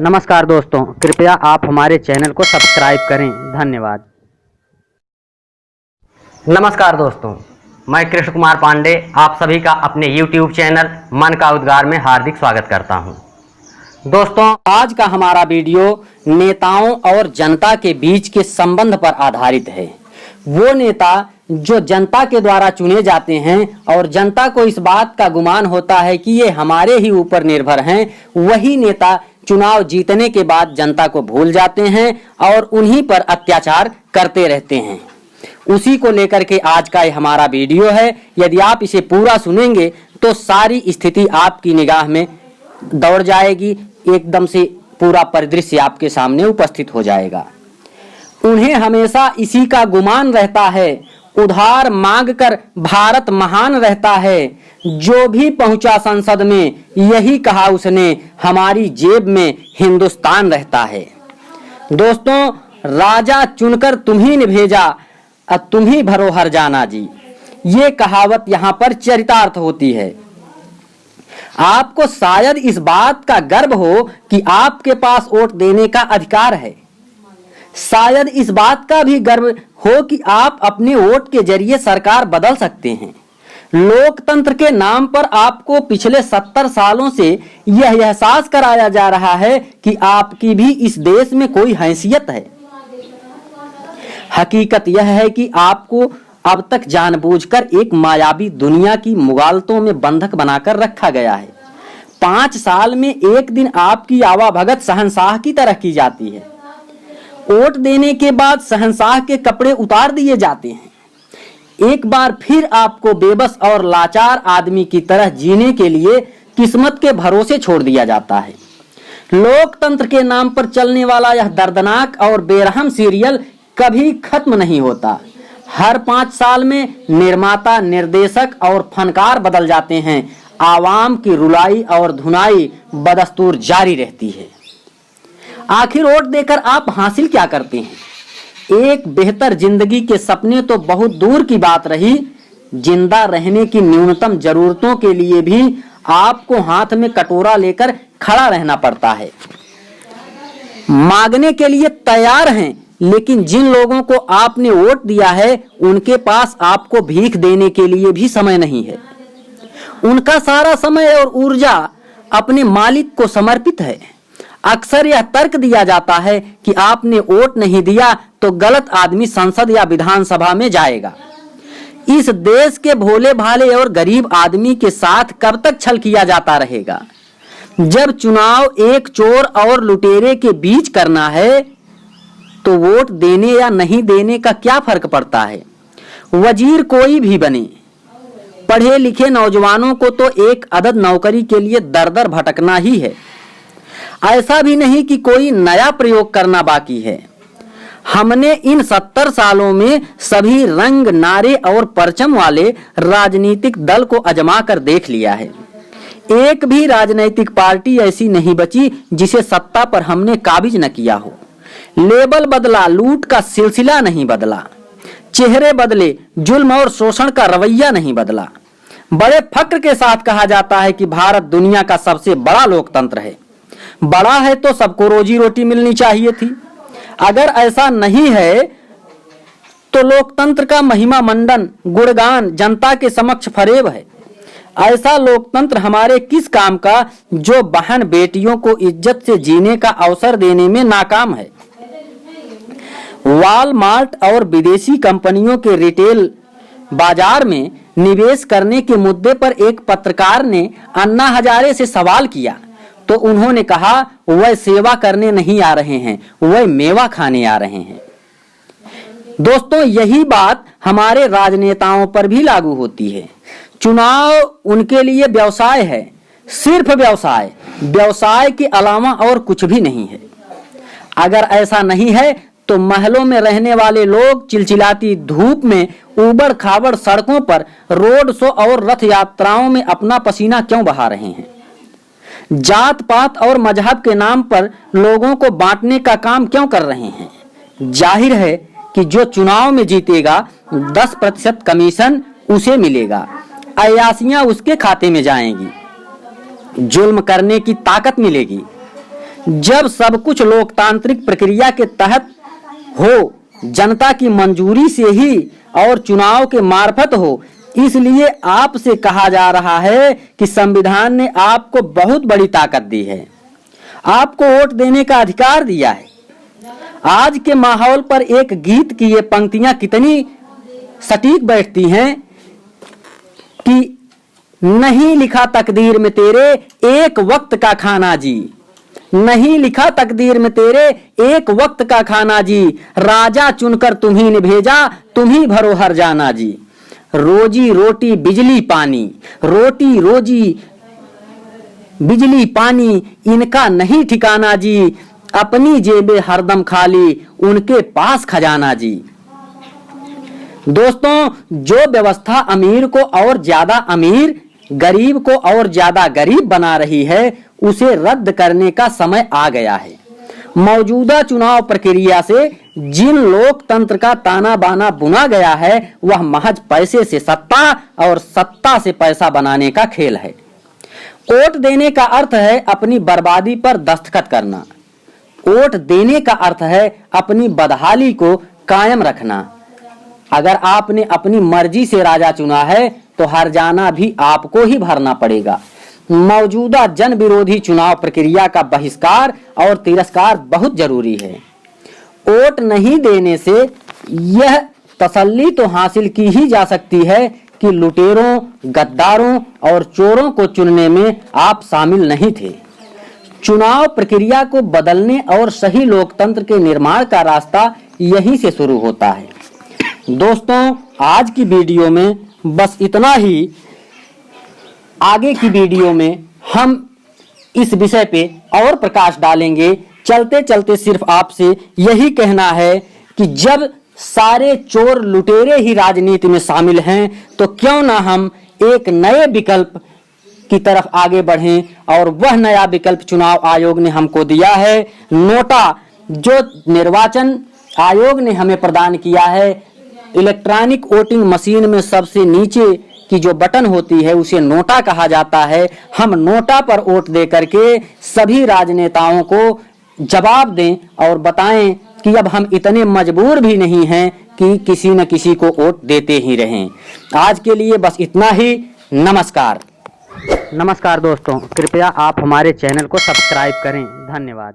नमस्कार दोस्तों, कृपया आप हमारे चैनल को सब्सक्राइब करें। धन्यवाद। नमस्कार दोस्तों, मैं कृष्ण कुमार पांडे आप सभी का अपने YouTube चैनल मन का उद्गार में हार्दिक स्वागत करता हूं। दोस्तों, आज का हमारा वीडियो नेताओं और जनता के बीच के संबंध पर आधारित है। वो नेता जो जनता के द्वारा चुने जाते हैं और जनता को इस बात का गुमान होता है कि ये हमारे ही ऊपर निर्भर हैं, वही नेता चुनाव जीतने के बाद जनता को भूल जाते हैं और उन्हीं पर अत्याचार करते रहते हैं। उसी को लेकर के आज का ये हमारा वीडियो है। यदि आप इसे पूरा सुनेंगे तो सारी स्थिति आपकी निगाह में दौड़ जाएगी, एकदम से पूरा परिदृश्य आपके सामने उपस्थित हो जाएगा। उन्हें हमेशा इसी का गुमान रहता है, उधार मांगकर भारत महान रहता है। जो भी पहुंचा संसद में यही कहा उसने, हमारी जेब में हिंदुस्तान रहता है। दोस्तों, राजा चुनकर तुम्ही ने भेजा, तुम ही भरो हर जाना जी, ये कहावत यहाँ पर चरितार्थ होती है। आपको शायद इस बात का गर्व हो कि आपके पास वोट देने का अधिकार है। शायद इस बात का भी गर्व हो कि आप अपने वोट के जरिए सरकार बदल सकते हैं। लोकतंत्र के नाम पर आपको पिछले 70 सालों से यह एहसास कराया जा रहा है कि आपकी भी इस देश में कोई हैसियत है। हकीकत यह है कि आपको अब तक जानबूझकर एक मायावी दुनिया की मुगालतों में बंधक बनाकर रखा गया है। 5 साल में एक दिन आपकी आवाभगत शहंशाह की तरह की जाती है। वोट देने के बाद शहंशाह के कपड़े उतार दिए जाते हैं। एक बार फिर आपको बेबस और लाचार आदमी की तरह जीने के लिए किस्मत के भरोसे छोड़ दिया जाता है। लोकतंत्र के नाम पर चलने वाला यह दर्दनाक और बेरहम सीरियल कभी खत्म नहीं होता। हर 5 साल में निर्माता, निर्देशक और फनकार बदल जाते हैं। आवाम की रुलाई और धुनाई बदस्तूर जारी रहती है। आखिर वोट देकर आप हासिल क्या करते हैं? एक बेहतर जिंदगी के सपने तो बहुत दूर की बात रही, जिंदा रहने की न्यूनतम जरूरतों के लिए भी आपको हाथ में कटोरा लेकर खड़ा रहना पड़ता है। मांगने के लिए तैयार हैं, लेकिन जिन लोगों को आपने वोट दिया है उनके पास आपको भीख देने के लिए भी समय नहीं है। उनका सारा समय और ऊर्जा अपने मालिक को समर्पित है। अक्सर यह तर्क दिया जाता है कि आपने वोट नहीं दिया तो गलत आदमी संसद या विधानसभा में जाएगा। इस देश के भोले भाले और गरीब आदमी के साथ कब तक छल किया जाता रहेगा? जब चुनाव एक चोर और लुटेरे के बीच करना है तो वोट देने या नहीं देने का क्या फर्क पड़ता है? वजीर कोई भी बने, पढ़े लिखे नौजवानों को तो एक अदद नौकरी के लिए दर दर भटकना ही है। ऐसा भी नहीं कि कोई नया प्रयोग करना बाकी है। हमने इन 70 सालों में सभी रंग, नारे और परचम वाले राजनीतिक दल को आजमा कर देख लिया है। एक भी राजनीतिक पार्टी ऐसी नहीं बची जिसे सत्ता पर हमने काबिज न किया हो। लेबल बदला, लूट का सिलसिला नहीं बदला। चेहरे बदले, जुल्म और शोषण का रवैया नहीं बदला। बड़े फक्र के साथ कहा जाता है कि भारत दुनिया का सबसे बड़ा लोकतंत्र है। बड़ा है तो सबको रोजी रोटी मिलनी चाहिए थी। अगर ऐसा नहीं है तो लोकतंत्र का महिमा मंडन, गुणगान जनता के समक्ष फरेब है। ऐसा लोकतंत्र हमारे किस काम का जो बहन बेटियों को इज्जत से जीने का अवसर देने में नाकाम है? वॉलमार्ट और विदेशी कंपनियों के रिटेल बाजार में निवेश करने के मुद्दे पर एक पत्रकार ने अन्ना हजारे से सवाल किया तो उन्होंने कहा, वह सेवा करने नहीं आ रहे हैं, वह मेवा खाने आ रहे हैं। दोस्तों, यही बात हमारे राजनेताओं पर भी लागू होती है। चुनाव उनके लिए व्यवसाय है, सिर्फ व्यवसाय। व्यवसाय के अलावा और कुछ भी नहीं है। अगर ऐसा नहीं है तो महलों में रहने वाले लोग चिलचिलाती धूप में, ऊबड़ खाबड़ सड़कों पर, रोड शो और रथ यात्राओं में अपना पसीना क्यों बहा रहे हैं? जात पात और मजहब के नाम पर लोगों को बांटने का काम क्यों कर रहे हैं? जाहिर है कि जो चुनाव में जीतेगा 10% कमीशन उसे मिलेगा, अयासियां उसके खाते में जाएंगी, जुल्म करने की ताकत मिलेगी। जब सब कुछ लोकतांत्रिक प्रक्रिया के तहत हो, जनता की मंजूरी से ही और चुनाव के मार्फत हो, इसलिए आपसे कहा जा रहा है कि संविधान ने आपको बहुत बड़ी ताकत दी है, आपको वोट देने का अधिकार दिया है। आज के माहौल पर एक गीत की ये पंक्तियां कितनी सटीक बैठती हैं कि नहीं लिखा तकदीर में तेरे एक वक्त का खाना जी, नहीं लिखा तकदीर में तेरे एक वक्त का खाना जी, राजा चुनकर तुम्ही ने भेजा, तुम्ही भरो हर जाना जी। रोजी रोटी बिजली पानी, रोटी रोजी बिजली पानी, इनका नहीं ठिकाना जी, अपनी जेबें हरदम खाली, उनके पास खजाना जी। दोस्तों, जो व्यवस्था अमीर को और ज्यादा अमीर, गरीब को और ज्यादा गरीब बना रही है, उसे रद्द करने का समय आ गया है। मौजूदा चुनाव प्रक्रिया से जिन लोकतंत्र का ताना बाना बुना गया है, वह महज पैसे से सत्ता और सत्ता से पैसा बनाने का खेल है। वोट देने का अर्थ है अपनी बर्बादी पर दस्तखत करना। वोट देने का अर्थ है अपनी बदहाली को कायम रखना। अगर आपने अपनी मर्जी से राजा चुना है तो हरजाना भी आपको ही भरना पड़ेगा। मौजूदा जन विरोधी चुनाव प्रक्रिया का बहिष्कार और तिरस्कार बहुत जरूरी है। वोट नहीं देने से यह तसल्ली तो हासिल की ही जा सकती है कि लुटेरों, गद्दारों और चोरों को चुनने में आप शामिल नहीं थे। चुनाव प्रक्रिया को बदलने और सही लोकतंत्र के निर्माण का रास्ता यहीं से शुरू होता है। दोस्तों, आज की वीडियो में बस इतना ही। आगे की वीडियो में हम इस विषय पे और प्रकाश डालेंगे। चलते चलते सिर्फ आपसे यही कहना है कि जब सारे चोर लुटेरे ही राजनीति में शामिल हैं, तो क्यों ना हम एक नए विकल्प की तरफ आगे बढ़ें। और वह नया विकल्प चुनाव आयोग ने हमको दिया है, नोटा, जो निर्वाचन आयोग ने हमें प्रदान किया है। इलेक्ट्रॉनिक वोटिंग मशीन में सबसे नीचे की जो बटन होती है उसे नोटा कहा जाता है। हम नोटा पर वोट दे करके सभी राजनेताओं को जवाब दें और बताएं कि अब हम इतने मजबूर भी नहीं हैं कि किसी न किसी को वोट देते ही रहें। आज के लिए बस इतना ही। नमस्कार। नमस्कार दोस्तों, कृपया आप हमारे चैनल को सब्सक्राइब करें। धन्यवाद।